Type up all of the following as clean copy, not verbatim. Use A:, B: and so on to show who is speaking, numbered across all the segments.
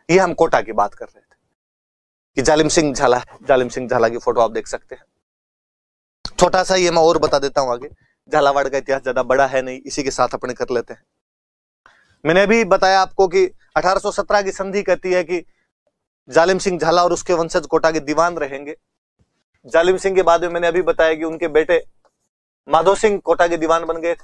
A: ये हम कोटा की बात कर रहे थे कि जालिम सिंह झाला, जालिम सिंह झाला की फोटो आप देख सकते हैं। छोटा सा ये मैं और बता देता हूं आगे, झालावाड़ का इतिहास ज्यादा बड़ा है नहीं, इसी के साथ अपने कर लेते हैं। मैंने अभी बताया आपको कि 1817 की संधि कहती है कि जालिम सिंह झाला और उसके वंशज कोटा के दीवान रहेंगे। जालिम सिंह के बाद में मैंने अभी बताया कि उनके बेटे माधो सिंह कोटा के दीवान बन गए।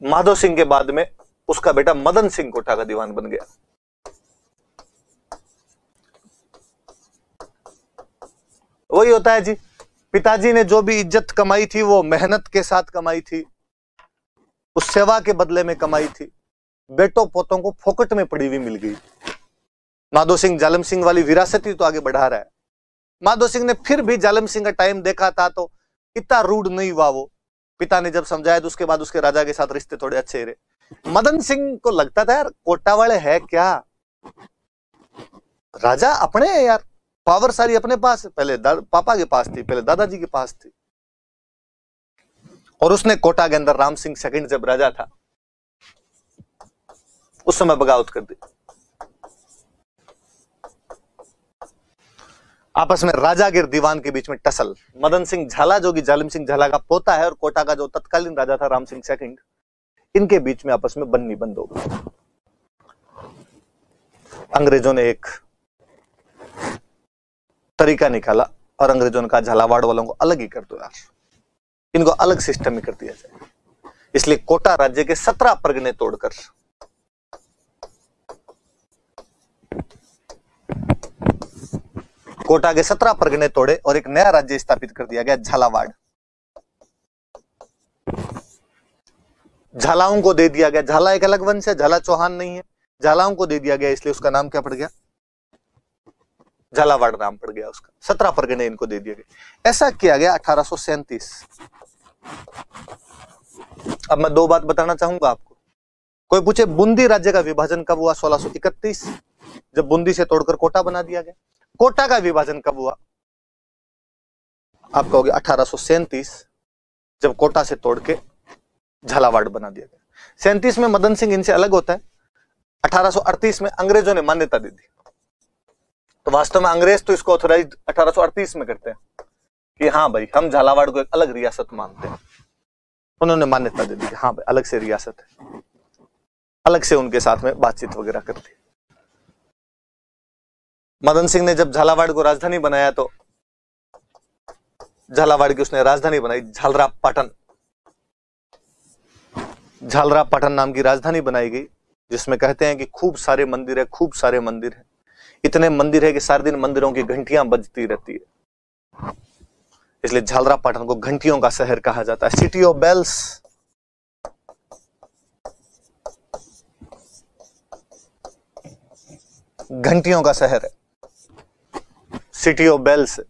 A: माधो सिंह के बाद में उसका बेटा मदन सिंह कोटा का दीवान बन गया। वही होता है जी, पिताजी ने जो भी इज्जत कमाई थी वो मेहनत के साथ कमाई थी, उस सेवा के बदले में कमाई थी, बेटों पोतों को फोकट में पड़ी हुई मिल गई। माधो सिंह जालिम सिंह वाली विरासत ही तो आगे बढ़ा रहा है। माधो सिंह ने फिर भी जालिम सिंह का टाइम देखा था तो इतना रूड नहीं हुआ वो, पिता ने जब समझाया तो उसके बाद उसके राजा के साथ रिश्ते थोड़े अच्छे रहे। मदन सिंह को लगता था यार कोटा वाले है क्या, राजा अपने है यार, पावर सारी अपने पास, पहले पापा के पास थी, पहले दादाजी के पास थी। और उसने कोटा के अंदर राम सिंह सेकंड जब राजा था उस समय बगावत कर दी। आपस में राजा के दीवान के बीच में टसल। मदन सिंह झाला जो कि जालिम सिंह झाला का पोता है और कोटा का जो तत्कालीन राजा था राम सिंह सेकंड, इनके बीच में आपस में बननी बंद हो गई। अंग्रेजों ने एक तरीका निकाला और अंग्रेजों ने कहा झालावाड़ वालों को अलग ही कर दो यार, इनको अलग सिस्टम में कर दिया जाए। इसलिए कोटा राज्य के 17 परगने तोड़कर कोटा के 17 परगने तोड़े और एक नया राज्य स्थापित कर दिया गया झालावाड़। झालाओं को दे दिया गया, झाला एक अलग वंश है, झाला चौहान नहीं है, झालाओं को दे दिया गया, इसलिए उसका नाम क्या पड़ गया, झालावाड़ नाम पड़ गया उसका। 17 परगने इनको दे दिए गए। ऐसा किया गया 1837। अब मैं 2 बात बताना चाहूंगा आपको। कोई पूछे बूंदी राज्य का विभाजन कब हुआ, 1631 जब बूंदी से तोड़कर कोटा बना दिया गया। कोटा का विभाजन कब हुआ, आप कहोगे 1837 जब कोटा से तोड़ के झालावाड़ बना दिया गया। 37 में मदन सिंह इनसे अलग होता है। 1838 में अंग्रेजों ने मान्यता दे दी। तो वास्तव में अंग्रेज तो इसको ऑथोराइज 1838 में करते हैं कि हाँ भाई हम झालावाड़ को एक अलग रियासत मानते हैं। उन्होंने मान्यता दे दी कि हाँ भाई अलग से रियासत है, अलग से उनके साथ में बातचीत वगैरह कर दी। मदन सिंह ने जब झालावाड़ को राजधानी बनाया तो झालावाड़ की उसने राजधानी बनाई झालरापाटन। झालरापाटन नाम की राजधानी बनाई गई, जिसमें कहते हैं कि खूब सारे मंदिर है, खूब सारे मंदिर है, इतने मंदिर है कि सारे दिन मंदिरों की घंटियां बजती रहती है, इसलिए झालरापाटन को घंटियों का शहर कहा जाता है, सिटी ऑफ बेल्स। घंटियों का शहर है, सिटी ऑफ बेल्स।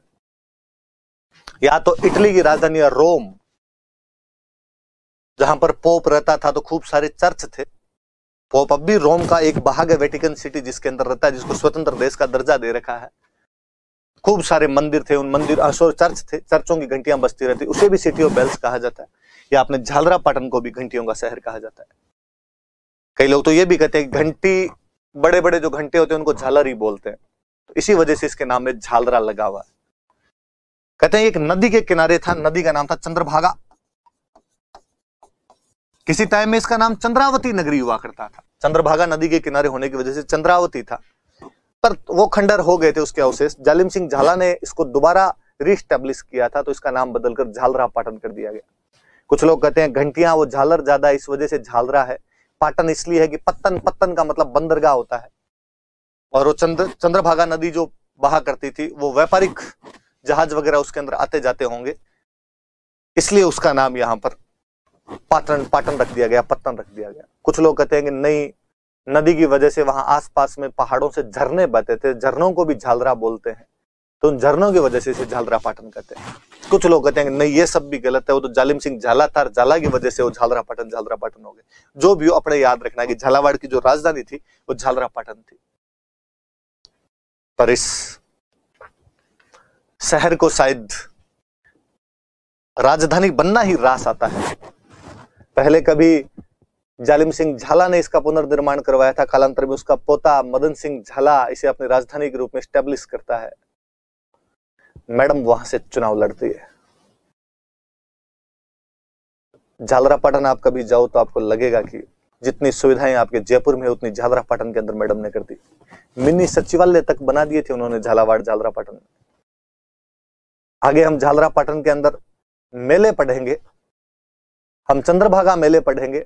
A: या तो इटली की राजधानी है रोम, जहां पर पोप रहता था तो खूब सारे चर्च थे। पोप अब भी रोम का एक भाग है, वेटिकन सिटी जिसके अंदर रहता है, जिसको स्वतंत्र देश का दर्जा दे रखा है। खूब सारे मंदिर थे, उन मंदिर चर्च थे, चर्चों की घंटियां बजती रहती, उसे भी सिटी ऑफ बेल्स कहा जाता है। या आपने झालरापाटन को भी घंटियों का शहर कहा जाता है। कई लोग तो ये भी कहते हैं घंटी, बड़े बड़े जो घंटे होते हैं उनको झालर ही बोलते हैं, तो इसी वजह से इसके नाम में झालरा लगा हुआ है। कहते हैं एक नदी के किनारे था, नदी का नाम था चंद्रभागा। किसी टाइम में इसका नाम चंद्रावती नगरी हुआ करता था। चंद्रभागा नदी के किनारे होने की वजह से चंद्रावती था, पर वो खंडर हो गए थे उसके अवशेष। जालिम सिंह झाला ने इसको दोबारा रीस्टैब्लिश किया था, तो इसका नाम बदलकर झालरापाटन कर दिया गया। कुछ लोग कहते हैं घंटियां वो झालर ज्यादा इस वजह से झालरा है, पाटन इसलिए है कि पत्तन, पत्तन का मतलब बंदरगाह होता है, और वो चंद्रभागा नदी जो बहा करती थी वो व्यापारिक जहाज वगैरह उसके अंदर आते जाते होंगे, इसलिए उसका नाम यहाँ पर पाटन रख दिया गया, पत्तन रख दिया गया। कुछ लोग कहते हैं कि नहीं, नदी की वजह से वहां आसपास में पहाड़ों से झरने बहते थे, झरनों को भी झालरा बोलते हैं, तो उन झरनों की वजह से इसे झालरापाटन कहते हैं। कुछ लोग कहते हैं कि नहीं, ये सब भी गलत है, वो तो जालिम सिंह झाला था, झाला की वजह से वो झालरापाटन हो गए। जो भी हो, अपने याद रखना कि झालावाड़ की जो राजधानी थी वो झालरापाटन थी। पर इस शहर को शायद राजधानी बनना ही रास आता है। पहले कभी जालिम सिंह झाला ने इसका पुनर्निर्माण करवाया था। कालांतर में उसका पोता मदन सिंह झाला इसे अपनी राजधानी के रूप में स्टैब्लिश करता है। मैडम वहां से चुनाव लड़ती है। झालरापाटन आप कभी जाओ तो आपको लगेगा कि जितनी सुविधाएं आपके जयपुर में उतनी झालरापाटन के अंदर मैडम ने कर दी। मिनी सचिवालय तक बना दिए थे उन्होंने झालावाड़ झालरापाटन में। आगे हम झालरापाटन के अंदर मेले पढ़ेंगे, हम चंद्रभागा मेले पढ़ेंगे,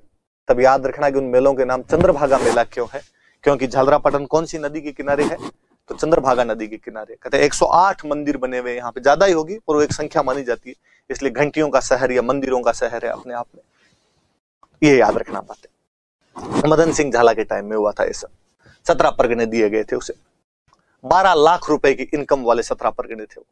A: तब याद रखना कि उन मेलों के नाम चंद्रभागा मेला क्यों है, क्योंकि झालरापाटन कौन सी नदी के किनारे है, तो चंद्रभागा नदी के किनारे। कहते हैं 108 मंदिर बने हुए, यहाँ पे ज्यादा ही होगी पर वो एक संख्या मानी जाती है, इसलिए घंटियों का शहर या मंदिरों का शहर है अपने आप में। ये याद रखना बात है। मदन सिंह झाला के टाइम में हुआ था ये सब। 17 परगने दिए गए थे उसे, 12 लाख रुपए की इनकम वाले 17 परगने थे वो।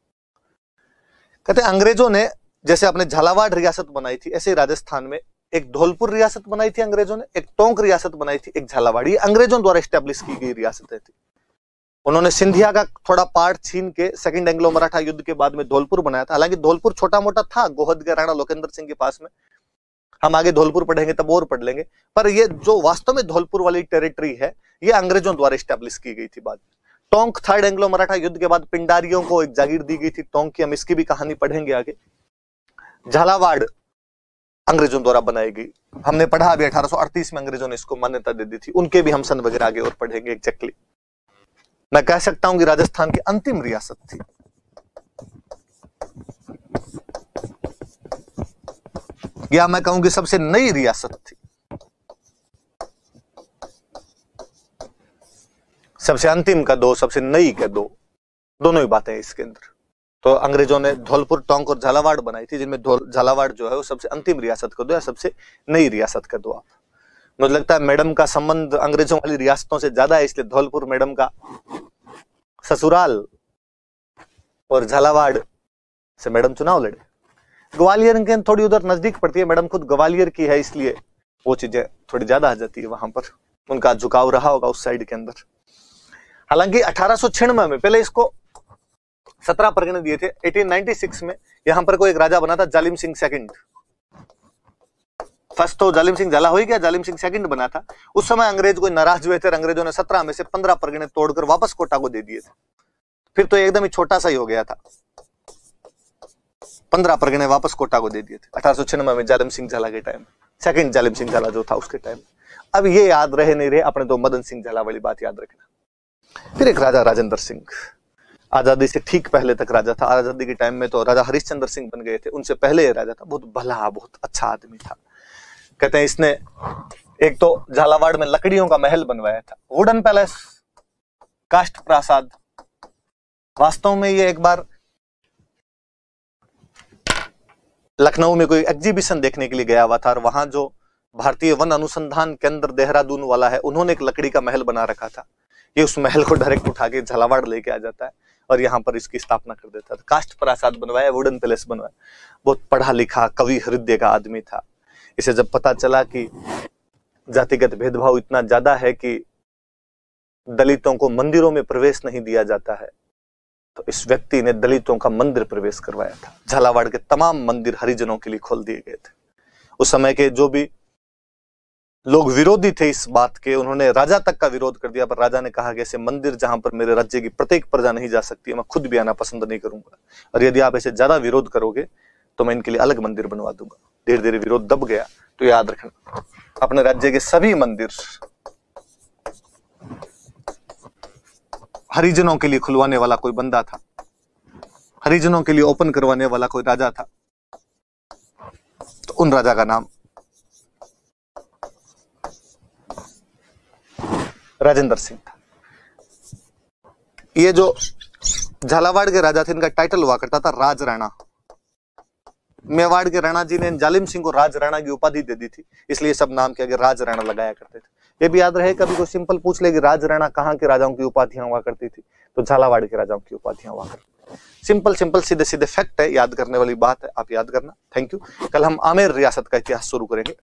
A: कहते अंग्रेजों ने जैसे अपने झालावाड़ रियासत बनाई थी, ऐसे राजस्थान में एक धौलपुर रियासत बनाई थी अंग्रेजों ने, एक टोंक रियासत बनाई थी, एक झालावाड़। ये अंग्रेजों द्वारा स्टैब्लिश की गई रियासतें थी। उन्होंने सिंधिया का थोड़ा पार्ट छीन के सेकंड एंग्लो मराठा युद्ध के बाद में धौलपुर बनाया था। हालांकि धौलपुर छोटा मोटा था, गोहद के राणा लोकेंद्र सिंह के पास में। हम आगे धौलपुर पढ़ेंगे तब और पढ़ लेंगे, पर ये जो वास्तव में धौलपुर वाली टेरिटरी है ये अंग्रेजों द्वारा स्टैब्लिश की गई थी बाद में। टोंक थर्ड एंग्लो मराठा युद्ध के बाद पिंडारियों को एक जागीर दी गई थी टोंक की, हम इसकी भी कहानी पढ़ेंगे आगे। झालावाड़ अंग्रेजों द्वारा बनाई गई, हमने पढ़ा अभी 1838 में अंग्रेजों ने इसको मान्यता दे दी थी। उनके भी हम सन वगैरह आगे और पढ़ेंगे एग्जैक्टली। मैं कह सकता हूं कि राजस्थान की अंतिम रियासत थी। या मैं कहूं कि सबसे नई रियासत थी। सबसे अंतिम का दो, सबसे नई का दो, दोनों ही बातें इसके अंदर। तो अंग्रेजों ने धौलपुर, टोंक और झालावाड़ बनाई थी, जिनमें झालावाड़ जो है वो सबसे अंतिम रियासत का दो या सबसे नई रियासत का दो। आप मुझे लगता है मैडम का संबंध अंग्रेजों वाली रियासतों से ज्यादा है, इसलिए धौलपुर मैडम का ससुराल और झालावाड़ से मैडम चुनाव लड़े। ग्वालियर के थोड़ी उधर नजदीक पड़ती है, मैडम खुद ग्वालियर की है, इसलिए वो चीजें थोड़ी ज्यादा आ जाती है वहां पर, उनका झुकाव रहा होगा उस साइड के अंदर। हालांकि 1896 में, पहले इसको 17 परगने दिए थे। 1896 में यहां पर कोई एक राजा बना था, जालिम सिंह सेकंड। फर्स्ट तो जालिम सिंह झाला हो ही गया, जालिम सिंह सेकंड बना था। उस समय अंग्रेज कोई नाराज हुए थे, अंग्रेजों ने 17 में से 15 परगने तोड़कर वापस कोटा को दे दिए थे। फिर तो एकदम ही छोटा सा ही हो गया था, 15 परगने वापस कोटा को दे दिए थे 1896 में जालिम सिंह झाला के टाइम, सेकंड जालिम सिंह झाला जो था उसके टाइम। अब ये याद रहे नहीं रहे, अपने तो मदन सिंह झाला वाली बात याद रखना। फिर एक राजा राजेंद्र सिंह, आजादी से ठीक पहले तक राजा था। आजादी के टाइम में तो राजा हरिश्चंद्र सिंह बन गए थे, उनसे पहले ये राजा था। बहुत भला, बहुत अच्छा आदमी था। कहते हैं इसने एक तो झालावाड़ में लकड़ियों का महल बनवाया था, वुडन पैलेस, काष्ठ प्रासाद। वास्तव में ये एक बार लखनऊ में कोई एग्जीबिशन देखने के लिए गया हुआ था, और वहां जो भारतीय वन अनुसंधान केंद्र देहरादून वाला है, उन्होंने एक लकड़ी का महल बना रखा था। ये उस महल को डायरेक्ट उठा के झालावाड़ लेके आ जाता है और यहाँ पर इसकी स्थापना कर देता था। काष्ठ प्रासाद बनवाया, वुडन पैलेस बनवाया। बहुत पढ़ा लिखा कवि हृदय का आदमी था। इसे जब पता चला कि जातिगत भेदभाव इतना ज्यादा है कि दलितों को मंदिरों में प्रवेश नहीं दिया जाता है, तो इस व्यक्ति ने दलितों का मंदिर प्रवेश करवाया था। झालावाड़ के तमाम मंदिर हरिजनों के लिए खोल दिए गए थे। उस समय के जो भी लोग विरोधी थे इस बात के, उन्होंने राजा तक का विरोध कर दिया, पर राजा ने कहा कि ऐसे मंदिर जहां पर मेरे राज्य की प्रत्येक प्रजा नहीं जा सकती, मैं खुद भी आना पसंद नहीं करूंगा, और यदि आप ऐसे ज्यादा विरोध करोगे तो मैं इनके लिए अलग मंदिर बनवा दूंगा। धीरे धीरे विरोध दब गया। तो याद रखना, अपने राज्य के सभी मंदिर हरिजनों के लिए खुलवाने वाला कोई बंदा था, हरिजनों के लिए ओपन करवाने वाला कोई राजा था, तो उन राजा का नाम राजेंद्र सिंह था। ये जो झालावाड़ के राजा थे, इनका टाइटल हुआ करता था राज राणा। मेवाड़ के राणा जी ने जालिम सिंह को राज राणा की उपाधि दे दी थी, इसलिए सब नाम के आगे राज राणा लगाया करते थे। ये भी याद रहे, कभी कोई सिंपल पूछ ले कि राज राणा कहाँ के राजाओं की उपाधियां हुआ करती थी, तो झालावाड़ के राजाओं की उपाधियां हुआ करती थी। सिंपल सिंपल सीधे सीधे फैक्ट है, याद करने वाली बात है, आप याद करना। Thank you. कल हम आमेर रियासत का इतिहास शुरू करेंगे।